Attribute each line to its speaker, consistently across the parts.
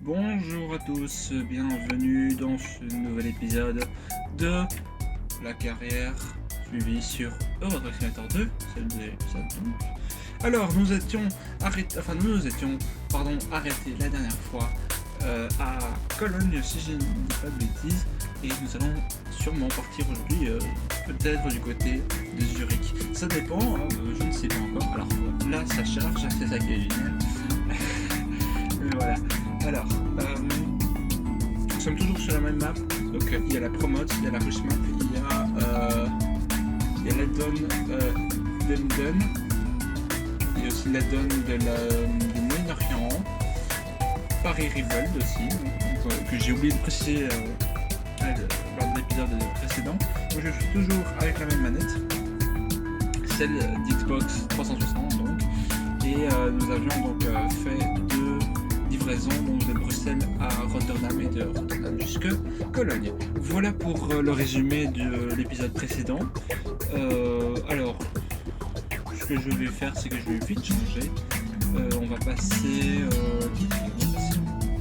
Speaker 1: Bonjour à tous, bienvenue dans ce nouvel épisode de la carrière suivie sur Euro Truck Simulator 2, celle de l'épisode donc. Alors nous étions arrêtés la dernière fois à Cologne si je ne dis pas de bêtises, et nous allons sûrement partir aujourd'hui peut-être du côté de Zurich. Ça dépend, je ne sais pas encore. Alors là ça charge, c'est ça qui est génial. Voilà. Alors, nous sommes toujours sur la même map. Donc il y a la Promote, il y a la Rush Map, il y a l'addon d'Emden, il y a aussi l'addon du Moyen-Orient, Paris Rival aussi, que j'ai oublié de préciser lors de l'épisode précédent. Donc je suis toujours avec la même manette, celle d'Xbox 360 donc, et nous avions donc fait deux livraison donc de Bruxelles à Rotterdam et de Rotterdam jusque Cologne. Voilà pour le résumé de l'épisode précédent. Alors, ce que je vais faire, c'est que je vais vite changer. On va passer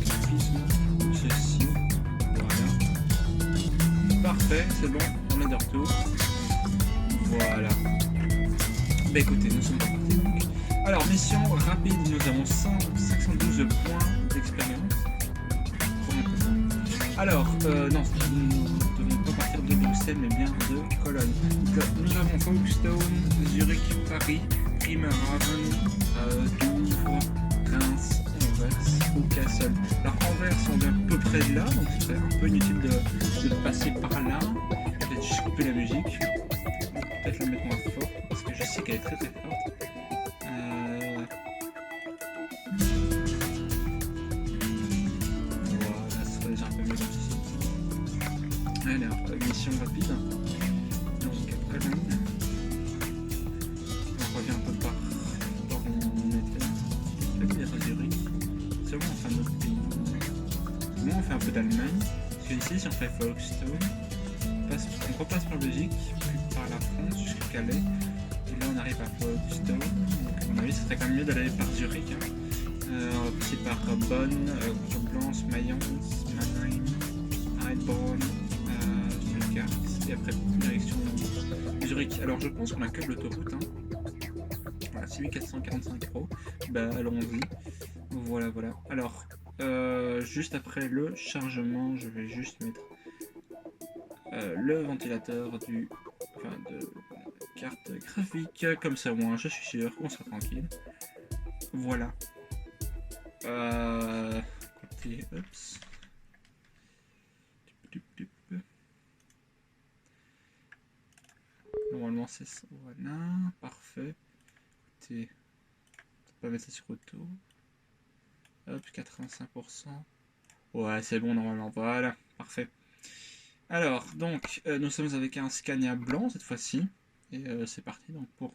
Speaker 1: graphisme, ceci. Voilà. Parfait, c'est bon, on est de retour. Voilà. Bah écoutez, nous sommes partis donc. Alors, mission rapide, nous avons 512 points d'expérience. Alors, non, nous ne devons pas partir de Bruxelles, mais bien de Cologne. Nous avons Folkestone, Zurich, Paris, Bremerhaven, Douvres, Reims, Anvers ou Kassel. Alors, Anvers, on est à peu près de là, donc ce serait un peu inutile de passer par là. Peut-être juste couper la musique, peut-être la mettre moins fort, parce que je sais qu'elle est très très forte. Alors, mission rapide. Donc, Cologne. On revient un peu par où on était. Je vais dire à Zurich. C'est bon, on fait un autre pays. Bon, on fait un peu d'Allemagne. Parce que ici, si on fait Folkestone, on repasse par Belgique, puis par la France jusqu'à Calais. Et là, on arrive à Folkestone. Donc, à mon avis, ce serait quand même mieux d'aller par Zurich. On va passer par Bonn, Coblence, Mayence, Mannheim, Heilbronn. Et après direction Zurich. Alors je pense qu'on a que l'autoroute. Voilà, 6445 €. Bah allons-y. Voilà. Alors juste après le chargement, je vais juste mettre le ventilateur de carte graphique. Comme ça au moins je suis sûr qu'on sera tranquille. Voilà. Côté ups. Normalement c'est ça, voilà, parfait. Écoutez, on peut mettre ça sur auto. Hop, 85%. Ouais, c'est bon normalement, voilà, parfait. Alors, donc, nous sommes avec un Scania blanc cette fois-ci. Et c'est parti donc pour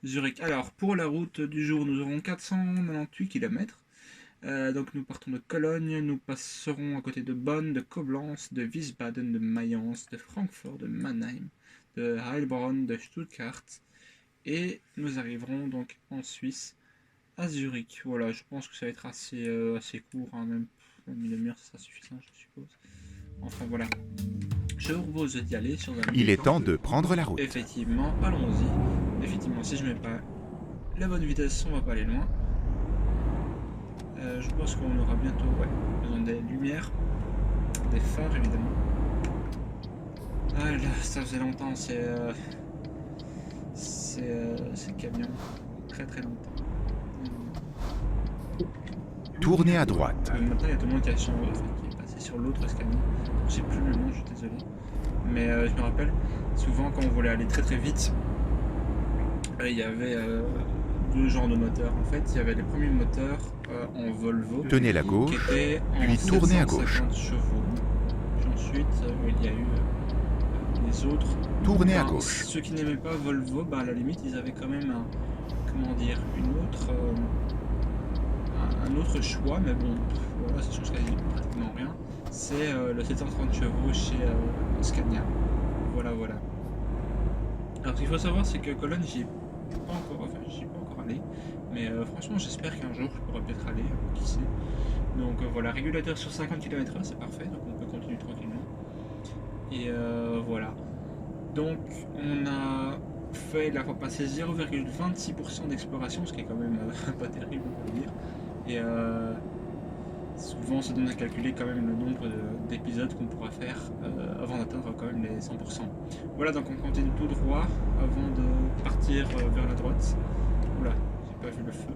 Speaker 1: Zurich. Alors, pour la route du jour, nous aurons 498 km. Donc nous partons de Cologne, nous passerons à côté de Bonn, de Coblence, de Wiesbaden, de Mayence, de Francfort, de Mannheim, de Heilbronn, de Stuttgart, et nous arriverons donc en Suisse à Zurich. Voilà, je pense que ça va être assez court, même une demi-heure ça sera suffisant je suppose. Enfin voilà, je vous propose d'y aller sur la
Speaker 2: Il est temps de prendre la route.
Speaker 1: Effectivement, allons-y. Effectivement, si je mets pas la bonne vitesse, on va pas aller loin. Je pense qu'on aura bientôt besoin des lumières, des phares évidemment. Ah là, ça faisait longtemps, c'est camion, très très longtemps.
Speaker 2: Tournez à droite.
Speaker 1: Maintenant il y a tout le monde qui a changé, qui est passé sur l'autre camion. Je sais plus le nom, je suis désolé. Mais je me rappelle, souvent quand on voulait aller très très vite, il y avait deux genres de moteurs. En fait, il y avait les premiers moteurs en Volvo.
Speaker 2: Tenez la gauche,
Speaker 1: qui étaient en
Speaker 2: puis tournez à gauche.
Speaker 1: 750 chevaux. Puis ensuite, il y a eu les autres.
Speaker 2: Tournez à gauche.
Speaker 1: Ceux qui n'aimaient pas Volvo, à la limite, ils avaient quand même un autre choix, mais bon, voilà, ça change pratiquement rien. C'est le 730 chevaux chez Scania. Voilà. Alors, ce qu'il faut savoir, c'est que Cologne, j'y ai pas encore allé, Mais franchement, j'espère qu'un jour je pourrai peut-être aller, qui sait. Donc voilà, régulateur sur 50 km/h, c'est parfait, donc on peut continuer tranquillement. Et voilà. Donc on a fait la fois passée 0,26% d'exploration, ce qui est quand même pas terrible, on peut dire. Et souvent on se donne à calculer quand même le nombre d'épisodes qu'on pourra faire avant d'atteindre quand même les 100%. Voilà, donc on continue tout droit avant de partir vers la droite. Oula, j'ai pas vu le feu.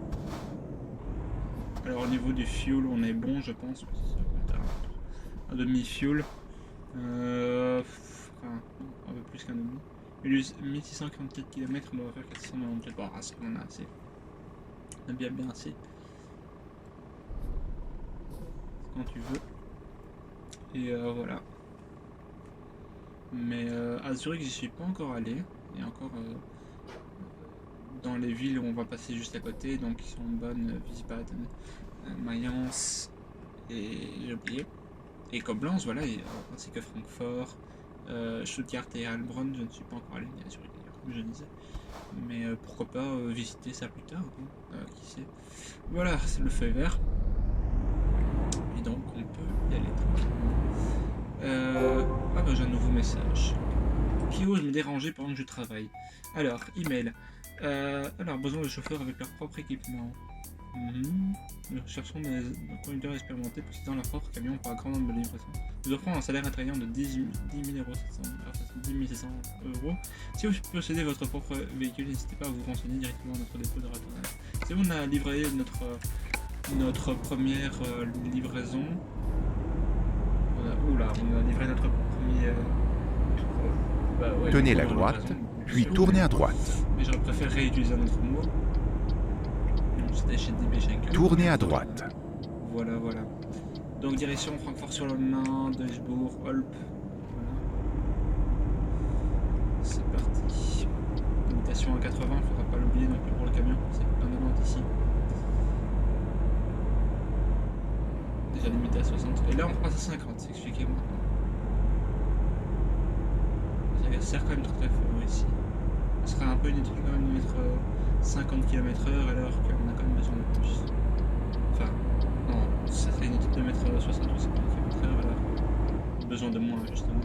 Speaker 1: Alors au niveau du fuel, on est bon, je pense. Un demi-fuel. Enfin, un peu plus qu'un demi. 1644 km, on va faire 497. Bon, on a assez. On a bien assez. Quand tu veux. Et voilà. Mais à Zurich, j'y suis pas encore allé. Et encore dans les villes où on va passer juste à côté, donc qui sont bonnes, Wiesbaden, Mayence et j'ai oublié. Et Koblenz, voilà, ainsi que Francfort, Stuttgart et Heilbronn, je ne suis pas encore allé à Zurich d'ailleurs, comme je disais. Mais pourquoi pas visiter ça plus tard, qui sait. Voilà, c'est le feu vert. Et donc on peut y aller tranquillement. Ah bah j'ai un nouveau message. Qui ose me déranger pendant que je travaille? Alors, email. Alors, besoin de chauffeurs avec leur propre équipement. Nous cherchons des conducteurs expérimentés possédant leur propre camion pour un grand nombre de livraisons. Nous offrons un salaire attrayant de 10 700 euros. Si vous possédez votre propre véhicule, n'hésitez pas à vous renseigner directement à notre dépôt de retournage. Si on a livré notre première livraison. On a livré notre premier.
Speaker 2: Tenez la droite, puis tournez à droite.
Speaker 1: Mais j'aurais préféré réutiliser un autre mot. C'était chez DB Schenker.
Speaker 2: Tournez à droite.
Speaker 1: Voilà. Donc direction Francfort-sur-le-Main, Duisbourg, Olpe. Voilà. C'est parti. Limitation à 80, il ne faudra pas l'oublier non plus pour le camion. C'est un amende ici. Déjà limité à 60. Et là on passe à 50, expliquez-moi. Ça sert quand même très fort ici. Ce serait un peu inutile quand même de mettre 50 km/h alors qu'on a quand même besoin de plus. Enfin, non, ça serait inutile de mettre 60 ou 50 km/h alors qu'on a besoin de moins justement.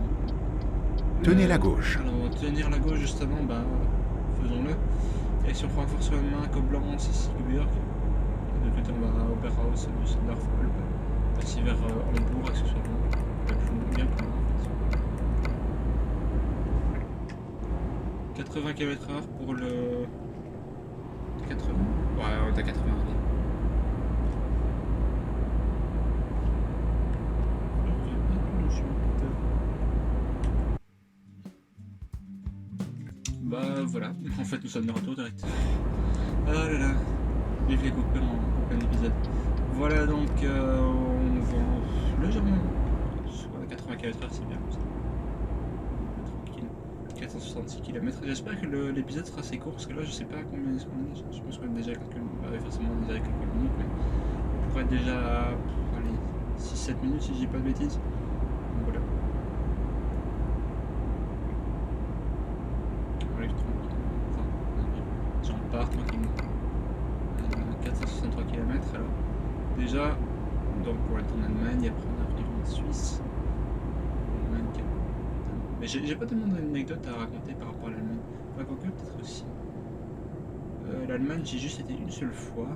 Speaker 2: Tenez la gauche.
Speaker 1: Alors, tenir la gauche justement, bah faisons-le. Direction Francfort-sur-le-Main, Koblenz, Siegburg. De côté on va à Oberhaus, Düsseldorf, Olpe. Ainsi vers Hambourg accessoirement. Bien plus loin. 80 km/h pour le 80. Ouais, on est à 80. Bah voilà, en fait nous sommes de retour direct. Ah là là, vive les coupures en plein épisode. Voilà donc on va légèrement. 80 km/h c'est bien comme ça. 466 km. J'espère que l'épisode sera assez court parce que là je sais pas combien est-ce qu'on est. Je pense qu'on est déjà quelques forcément déjà quelques minutes, mais on pourrait être déjà à 6-7 minutes si je dis pas de bêtises. Donc voilà. On arrive tranquillement. Enfin, j'en pars tranquillement. 463 km alors. Déjà, donc pour être en Allemagne, et après on arrive en Suisse. Mais j'ai pas tellement d'anecdotes à raconter par rapport à l'Allemagne. Enfin, quoique, peut-être aussi. L'Allemagne, j'ai juste été une seule fois.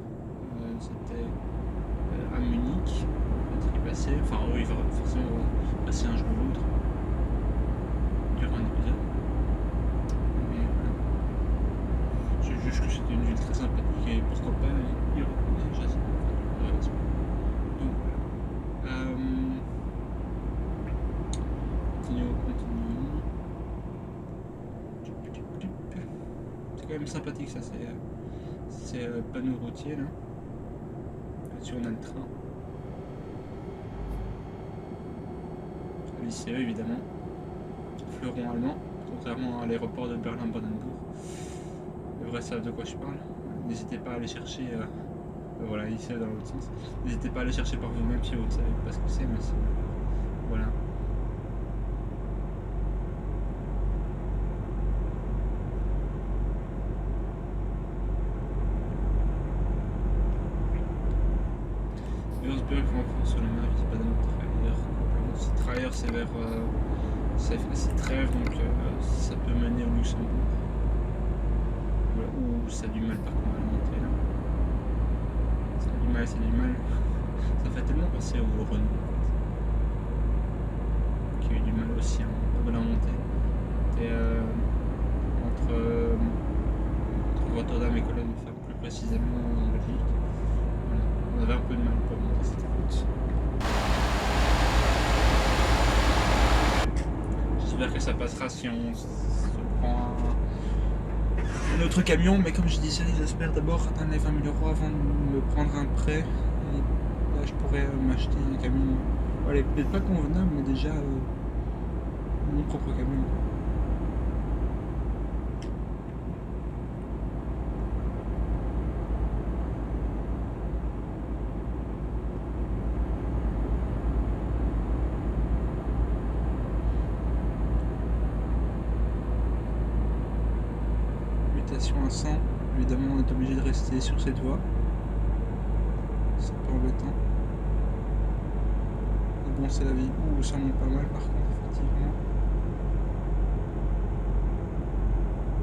Speaker 1: C'était à Munich. On est passé. Enfin, oui, forcément, on va passer un jour ou l'autre. Durant un épisode. Mais voilà. C'est juste que c'était une ville très sympathique et pourquoi pas y retourner déjà. Donc voilà. Continuons. C'est quand même sympathique ça, c'est panneau routier là. Là-dessus on a le train. L'ICE évidemment. Fleuron allemand, contrairement à l'aéroport de Berlin-Brandenburg. Les vrais savent de quoi je parle. N'hésitez pas à aller chercher. Voilà, l'ICE dans l'autre sens. N'hésitez pas à aller chercher par vous-même si vous ne savez pas ce que c'est, mais c'est. Voilà. bien qu'en France, le maire, il pas d'un tirailleur. Si tirailleur, c'est vers. C'est trêve, donc ça peut mener au Luxembourg. Voilà, ou ça a du mal par contre à monter là. Ça a du mal, c'est du mal. Ça fait tellement penser au Renault en fait. Qui a eu du mal aussi à la montée. Et entre Rotterdam et Cologne, enfin plus précisément en Belgique. Voilà. On avait un peu de mal pour monter cette route. J'espère que ça passera si on se prend un autre camion, mais comme je disais, j'espère d'abord atteindre les 20 000 € avant de me prendre un prêt. Et là, je pourrais m'acheter un camion. Allez, peut-être pas convenable, mais déjà mon propre camion. À 100, évidemment on est obligé de rester sur cette voie, c'est un peu embêtant, mais bon c'est la vie. Ouh, ça monte pas mal par contre effectivement,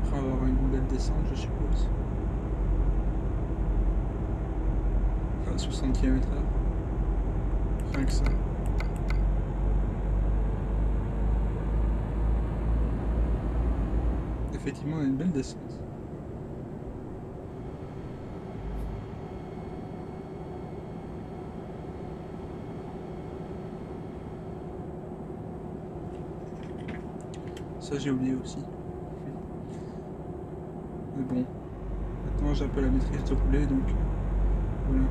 Speaker 1: après on va avoir une belle descente je suppose, enfin 60 km/h, rien que ça. Effectivement on a une belle descente. Ça j'ai oublié aussi. Mais bon, maintenant j'ai un peu la maîtrise de rouler, donc voilà.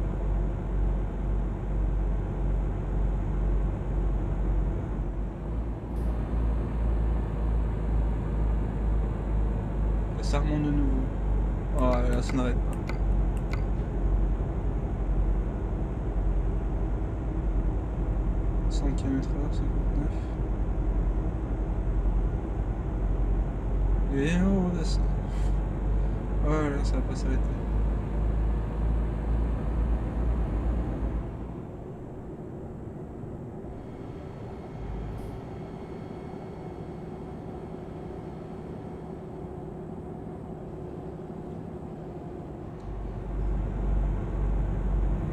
Speaker 1: Là, ça remonte de nouveau. Oh là, ça n'arrête pas. « 100 km/h, 59. Et on redescend. Oh là, ça va pas s'arrêter.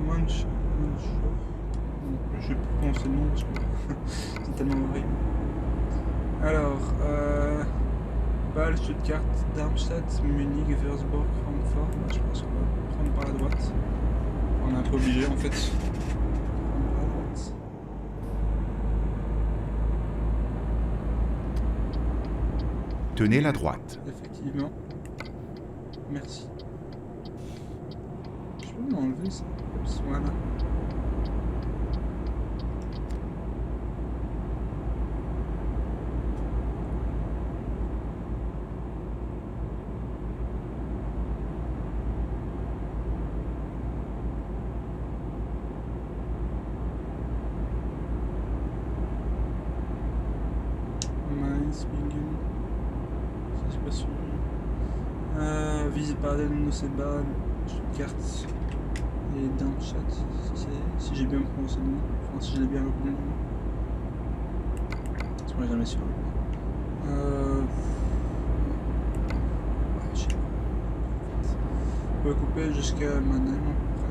Speaker 1: Munch. Je vais plus prononcer le nom parce que c'est tellement horrible. Alors, Bâle, Stuttgart, Darmstadt, Munich, Würzburg, Francfort. Bah, je pense qu'on va prendre par la droite. On est un peu obligé en fait. Prendre par la droite.
Speaker 2: Tenez la droite.
Speaker 1: Effectivement. Merci. Je peux m'enlever ça. Voilà. Mainz-Bingen. Ça c'est pas sûr. Wiesbaden, Nussbaden, Stuttgart et Darmstadt, si j'ai bien prononcé le nom, enfin si j'ai bien retenu le nom. Je ne jamais sûr. Je sais pas. On peut couper jusqu'à Mannheim à peu près.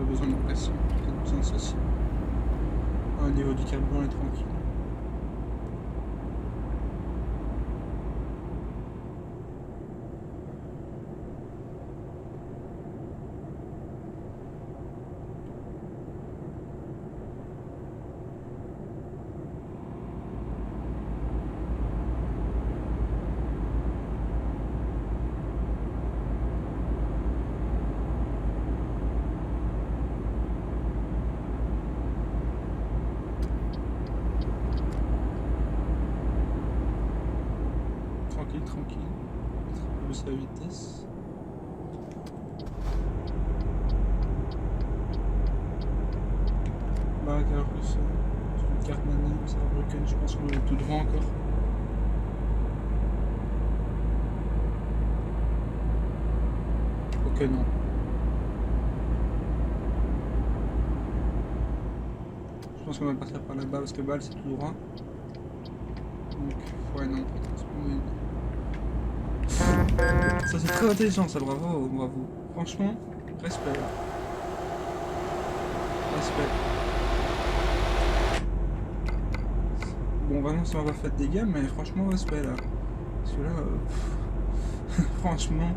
Speaker 1: Besoin de pression, peut-être besoin de ceci. Au niveau du carburant, on est tranquille. tranquille. On va baisser la vitesse. Bah, car c'est une carte nani, ça va broken, je pense qu'on est tout droit encore. Ok, non. Je pense qu'on va partir par là-bas parce que Bâle c'est tout droit. Donc, ouais, non, ça c'est très intelligent, ça, bravo, bravo. Franchement, respect. Respect. Bon, vraiment, ça m'a pas fait de dégâts, mais franchement, respect là. Parce que là, franchement.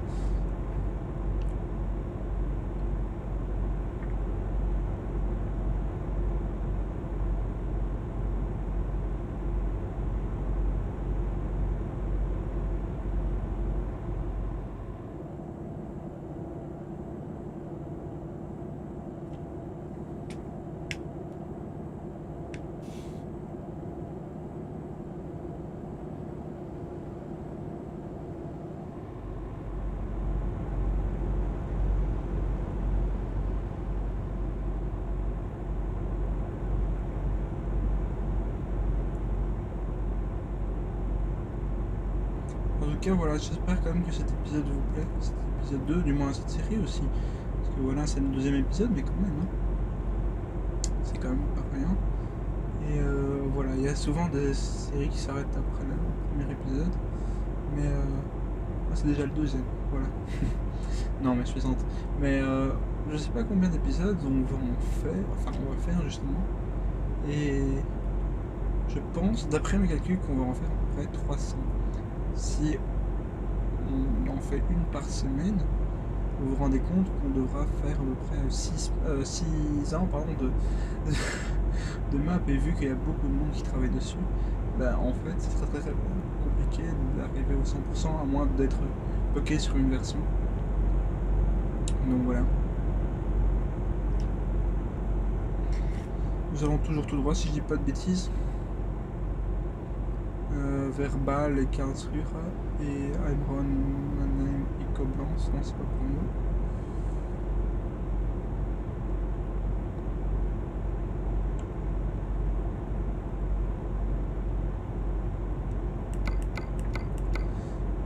Speaker 1: En tout cas, voilà, j'espère quand même que cet épisode vous plaît. Cet épisode 2, du moins cette série aussi. Parce que voilà, c'est le deuxième épisode, mais quand même, hein. C'est quand même pas rien. Et voilà, il y a souvent des séries qui s'arrêtent après le premier épisode. Mais c'est déjà le deuxième, voilà. Non, mais suffisante. Mais je sais pas combien d'épisodes on va en faire justement. Et je pense, d'après mes calculs, qu'on va en faire à peu près 300. Si on en fait une par semaine, vous vous rendez compte qu'on devra faire à peu près 6 ans de map, et vu qu'il y a beaucoup de monde qui travaille dessus, bah, en fait c'est très compliqué d'arriver au 100% à moins d'être bloqué sur une version. Donc voilà. Nous allons toujours tout droit si je dis pas de bêtises. Vers Bâle et Karlsruhe et Heilbronn, Mannheim et Koblenz. Non, c'est pas pour nous.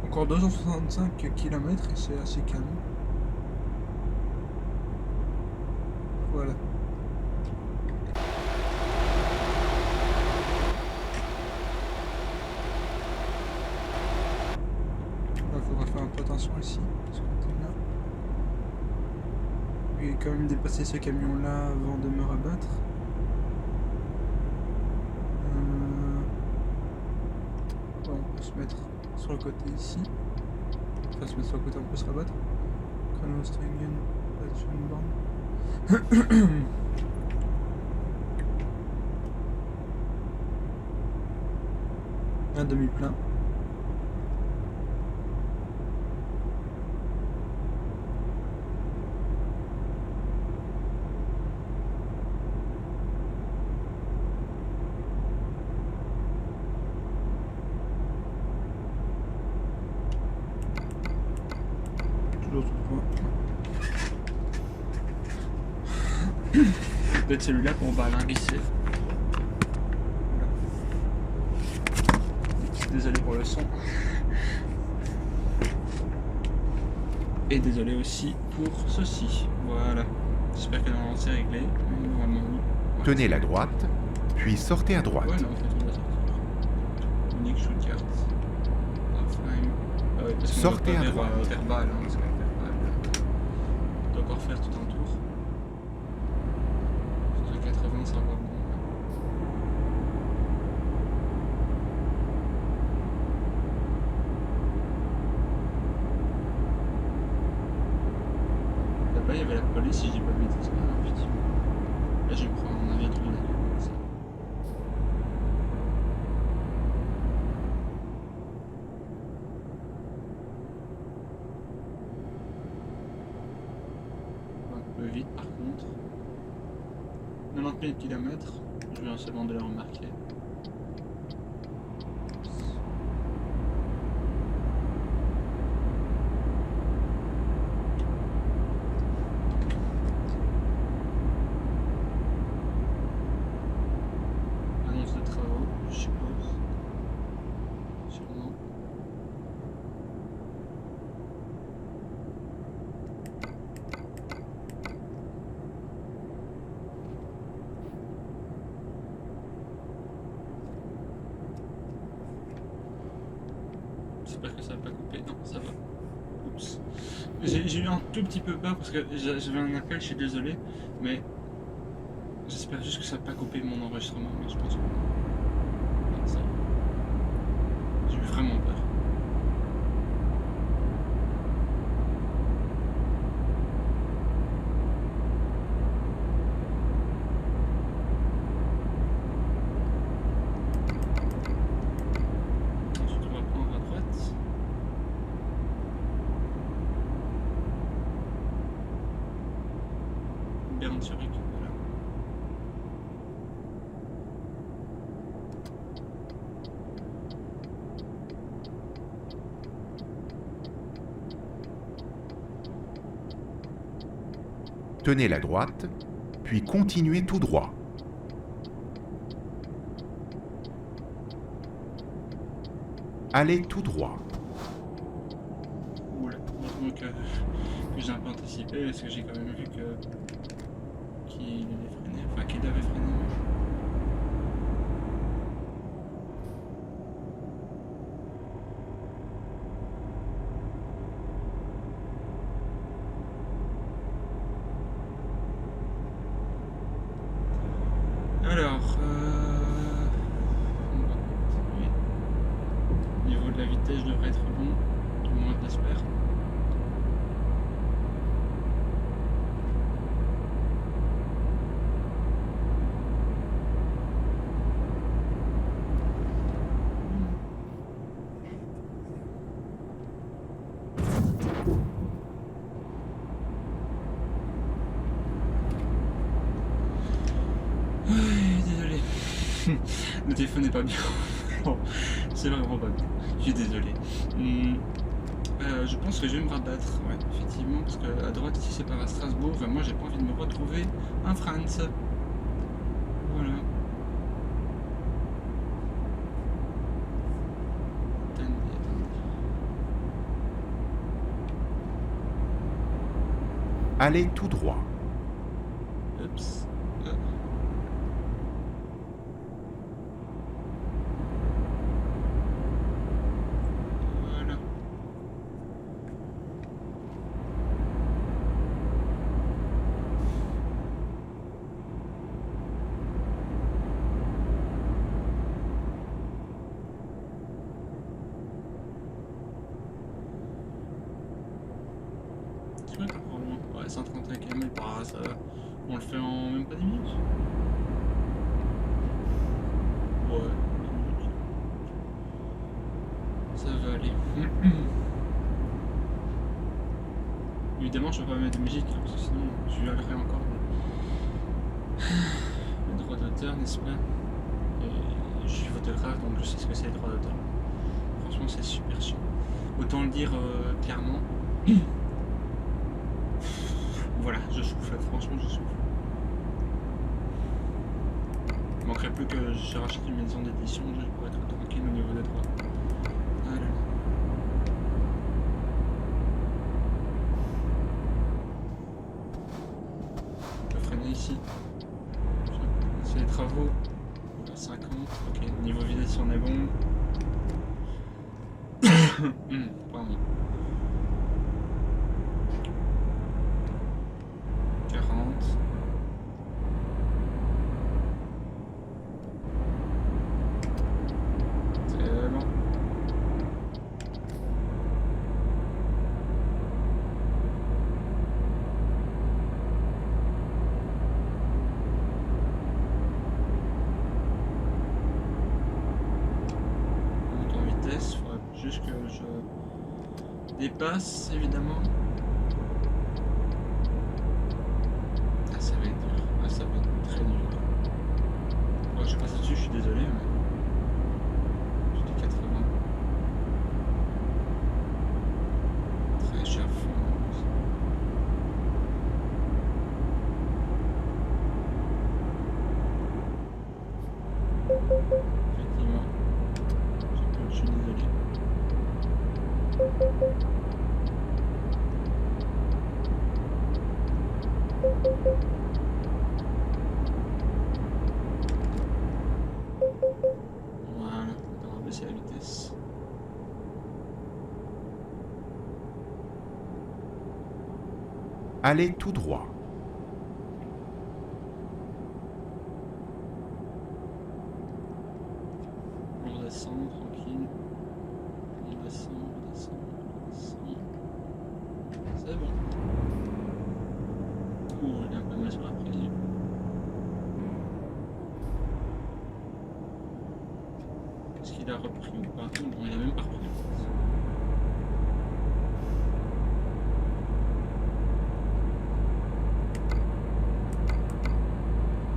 Speaker 1: Encore 265 km et c'est assez calme. Voilà. Il faudra faire un peu attention ici, de ce côté-là. Je vais quand même dépasser ce camion-là avant de me rabattre. Bon, on peut se mettre sur le côté ici. Enfin, se mettre sur le côté, on peut se rabattre. Kronostringen, un demi-plein. Peut-être celui-là qu'on va glisser. Désolé pour le son. Et désolé aussi pour ceci. Voilà. J'espère que normalement c'est réglé. Normalement oui. Voilà.
Speaker 2: Tenez la droite, puis sortez à droite.
Speaker 1: Ouais, non, en fait, on va sortir. Unique Stuttgart. Hafheim. Ah ouais, parce qu'on
Speaker 2: Sortez
Speaker 1: va
Speaker 2: à
Speaker 1: pas
Speaker 2: droite.
Speaker 1: vers Bâle, hein, parce qu'à Bâle, on doit encore faire tout un tour. 80, ça va bon. Là-bas, il y avait la police, si je dis pas de bêtises. Ah, effectivement. Là, je prends un avion de la gueule. Un peu vite, par contre. 90 000 km, je viens seulement de le remarquer. je suppose. Sûrement. J'espère que ça va pas couper. Non, ça va. Oups. J'ai eu un tout petit peu peur parce que j'avais un appel, je suis désolé, mais j'espère juste que ça va pas couper mon enregistrement, mais je pense que non, ça. J'ai eu vraiment peur. Ensuite, on va prendre à droite. Berne-sur-Yquem, voilà.
Speaker 2: Tenez la droite, puis continuez tout droit. Allez tout droit.
Speaker 1: Oula, heureusement que j'ai un peu anticipé parce que j'ai quand même vu qu'il avait freiné, enfin qu'il avait freiné. Alors, on va continuer. Au niveau de la vitesse, devrait être bon, du moins je l'espère. Désolé. Le téléphone n'est pas bien. Bon, c'est vraiment pas bien. Je suis désolé. Je pense que je vais me rabattre, ouais, effectivement, parce qu'à droite ici c'est par à Strasbourg, et moi j'ai pas envie de me retrouver en France. Voilà. Attendez.
Speaker 2: Allez tout droit.
Speaker 1: Oups. Voilà. C'est vrai qu'on prend loin. Ouais, 131 km par heure, ça va. On le fait en même pas 10 minutes. Ouais, 10 minutes. Ça va aller. Évidemment, je peux pas mettre de musique, hein, parce que sinon je violerais encore les droits d'auteur, n'est-ce pas? Et je suis photographe, donc je sais ce que c'est les droits d'auteur. Franchement, c'est super chiant. Autant le dire clairement. Voilà, je souffle, franchement, je souffle. Il manquerait plus que je rachète une maison d'édition, je pourrais être tranquille au niveau des droits. Ah là là. On peut freiner ici. C'est les travaux. On a 50. Ok, niveau vitesse on est bon. Pardon. 40. C'est lent. On monte en vitesse, il faudra juste que je dépasse évidemment. Ah, ça va être dur. Ah, ça va être très dur. Oh, je passe dessus, je suis désolé, mais j'étais 80. Très, je suis à fond. Effectivement. Je suis désolé. Voilà, on va baisser la vitesse.
Speaker 2: Allez tout droit.
Speaker 1: On descend, tranquille. On descend, on descend, on descend. C'est bon. Ouh, il est un peu mal sur la prévue. Est-ce qu'il a repris ou pas? Non, il a même pas repris.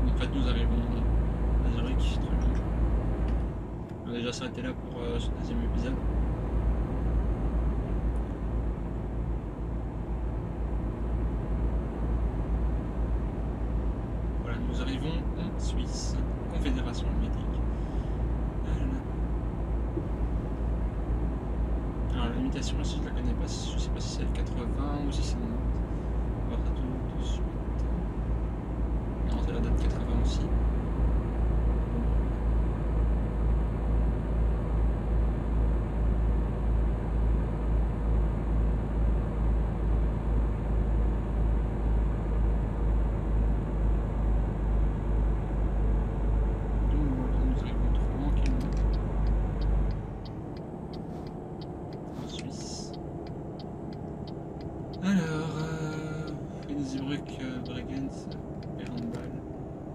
Speaker 1: En fait, nous arrivons à Zurich, très bien. On va déjà s'arrêter là pour ce deuxième épisode. Voilà, nous arrivons en Suisse, Confédération helvétique. Alors la limitation ici, je la connais pas, je sais pas si c'est le 80 ou si c'est 90. On va voir ça tout de suite. Non, c'est la date 80 aussi.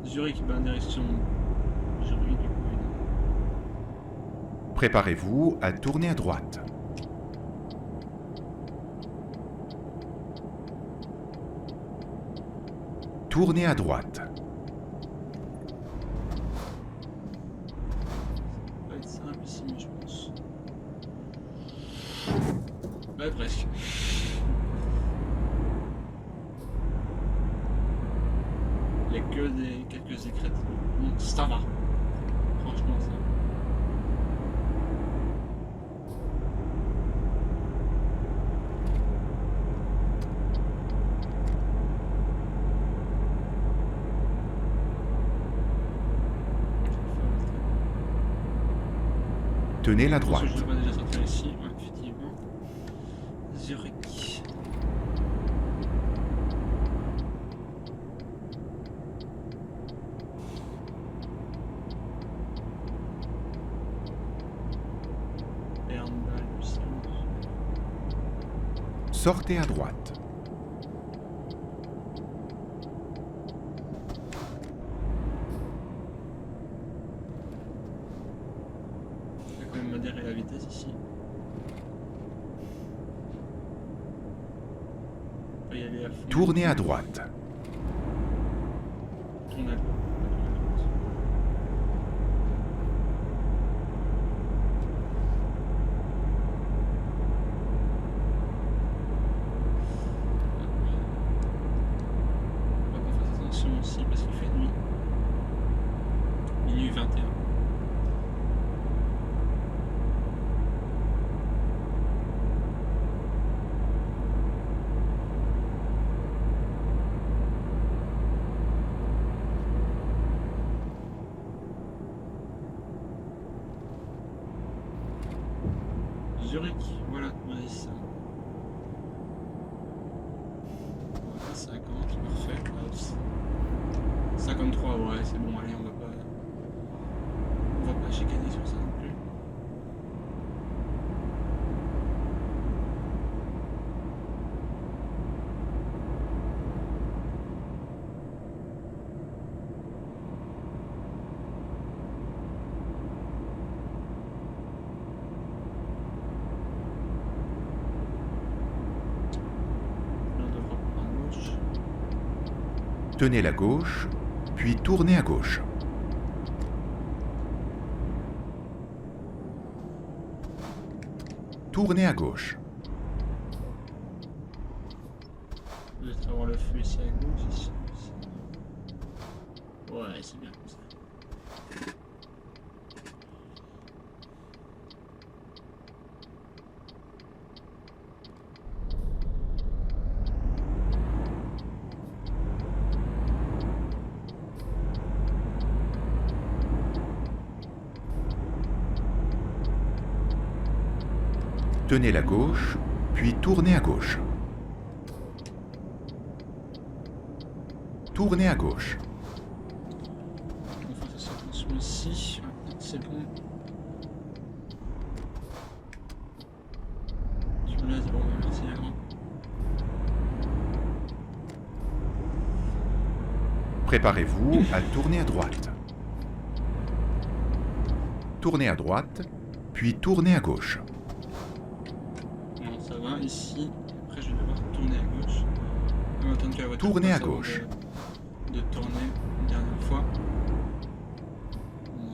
Speaker 1: Zurich, ben, direction Zurich, du coup.
Speaker 2: Préparez-vous à tourner à droite. Tournez à droite.
Speaker 1: Ça va être simple ici, je pense. Ouais, presque. Il n'y a que quelques écrêtes. Donc ça va. Franchement, ça va.
Speaker 2: Tenez la droite.
Speaker 1: Je devrais déjà sortir ici, ouais, effectivement. Zurich.
Speaker 2: Sortez à droite.
Speaker 1: Je vais quand même modérer la vitesse ici. On peut y aller à fond.
Speaker 2: Tournez à droite.
Speaker 1: Tourne à droite. Aussi parce qu'il fait nuit. Minuit 21. Zurich, voilà, nice. Voilà, 50, parfait. 53, ouais, c'est bon, allez, on va pas chicaner sur ça non plus. Là, on devra prendre à gauche.
Speaker 2: Tenez la gauche, puis tournez à gauche. Tournez à gauche.
Speaker 1: Vous allez avoir le feu ici à gauche, ici. Ouais, c'est bien comme ça.
Speaker 2: Tenez la gauche, puis tournez à gauche. Tournez à gauche.
Speaker 1: On va faire attention ici. C'est bon. Je me laisse, bon, merci à grand.
Speaker 2: Préparez-vous à tourner à droite. Tournez à droite, puis tournez à gauche.
Speaker 1: Non, ça va ici. Après, je vais devoir tourner à gauche. On va attendre que la voiture
Speaker 2: Tournez à
Speaker 1: passe avant
Speaker 2: gauche.
Speaker 1: de tourner une dernière fois.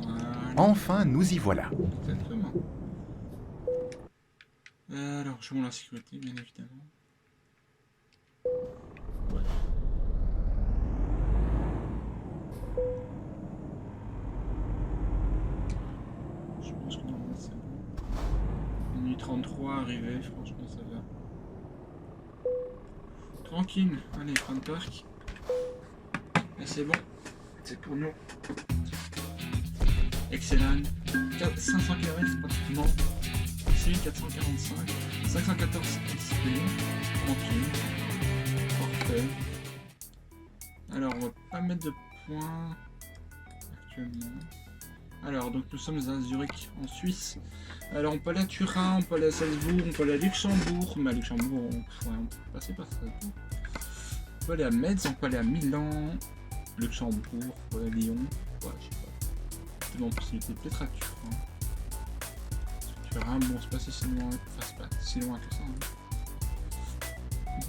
Speaker 1: Voilà.
Speaker 2: Enfin, nous y voilà.
Speaker 1: Exactement. Alors, jouons la sécurité, bien évidemment. Ouais. Je pense que normalement c'est bon. Minuit 33 arrivé, franchement ça va. Tranquille, allez, fin de parc. Et c'est bon, c'est pour nous. Excellent. 500 km pratiquement. Ici 445. 514 XP. Tranquille. Parfait. Alors on va pas mettre de points actuellement. Alors donc nous sommes à Zurich en Suisse. Alors on peut aller à Turin, on peut aller à Salzbourg, on peut aller à Luxembourg. Mais à Luxembourg on peut passer par Salzbourg. On peut aller à Metz, on peut aller à Milan, Luxembourg, on peut aller à Lyon. Ouais, je sais pas. C'est bon, possibilité peut-être à Turin. Turin, bon c'est pas si loin, enfin c'est pas si loin que ça. Hein.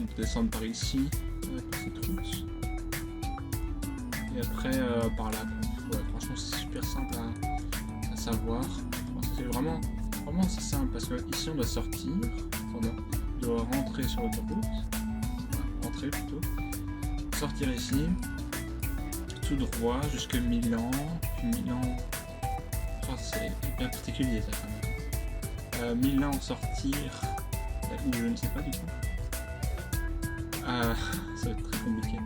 Speaker 1: On peut descendre par ici, par cette route. Et après par là. Ouais, franchement c'est super simple à savoir. C'est vraiment c'est simple parce que ici on doit sortir, on doit rentrer sur l'autoroute, rentrer plutôt, sortir ici, tout droit jusque Milan, puis Milan, oh, c'est bien particulier ça quand même. Milan sortir, ou je ne sais pas du tout. Ça va être très compliqué.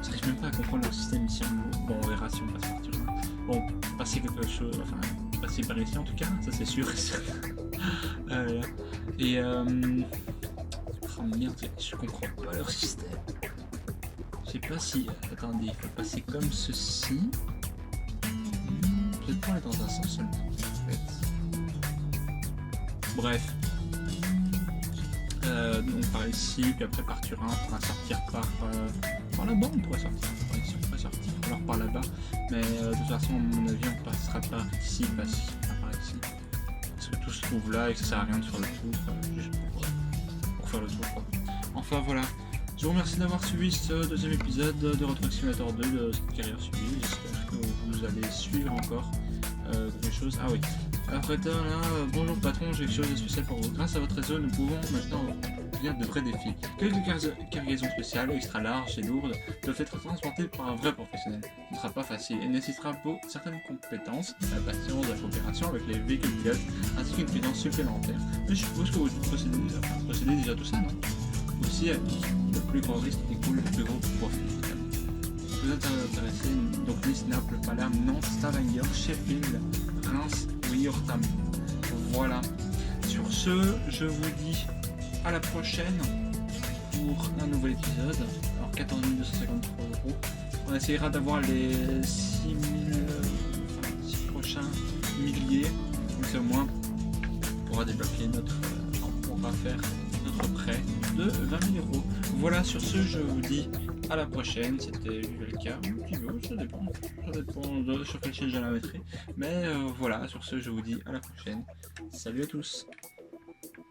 Speaker 1: J'arrive même pas à comprendre le système ici. Bon, on verra si on passe par Turin. Bon, passer quelque chose, enfin, passer par ici en tout cas, ça c'est sûr. Et oh merde, je comprends pas leur système. Je sais pas si. Attendez, il faut passer comme ceci. Peut-être pas aller dans un sens seulement, en fait. Bref. Donc par ici, puis après par Turin, on pourra sortir par là-bas, on pourrait sortir par ici, on pourrait sortir alors par là-bas, mais de toute façon à mon avis on passera par ici, par ici, parce que tout se trouve là et que ça sert à rien de faire le tour, juste pour faire le tour quoi. Enfin voilà, je vous remercie d'avoir suivi ce deuxième épisode de Retro Simulator 2 de cette carrière suivie, j'espère que vous allez suivre encore des choses. Ah oui. Après là, bonjour patron, j'ai quelque chose de spécial pour vous. Grâce à votre réseau, nous pouvons maintenant obtenir de vrais défis. Quelques cargaisons spéciales, extra larges et lourdes, doivent être transportées par un vrai professionnel. Ce ne sera pas facile et nécessitera certaines compétences, la patience, la coopération avec les véhicules pilotes, ainsi qu'une finance supplémentaire. Mais je suppose que vous possédez déjà tout ça, non? Aussi, le plus grand risque découle le plus gros profit. Vous êtes intéressé, donc Nice, Naples, Palerme, Nantes, Stavanger, Sheffield, Reims, Rotterdam. Voilà. Sur ce, je vous dis à la prochaine pour un nouvel épisode. Alors 14 253 €. On essaiera d'avoir les 6 prochains milliers. Comme ça au moins on pourra débloquer on pourra faire notre prêt de 20 000 €. Voilà, sur ce, je vous dis à la prochaine. C'était Vivelka ou Pivo, ça dépend de sur quelle chaîne je la mettrai. Mais voilà, sur ce, je vous dis à la prochaine. Salut à tous.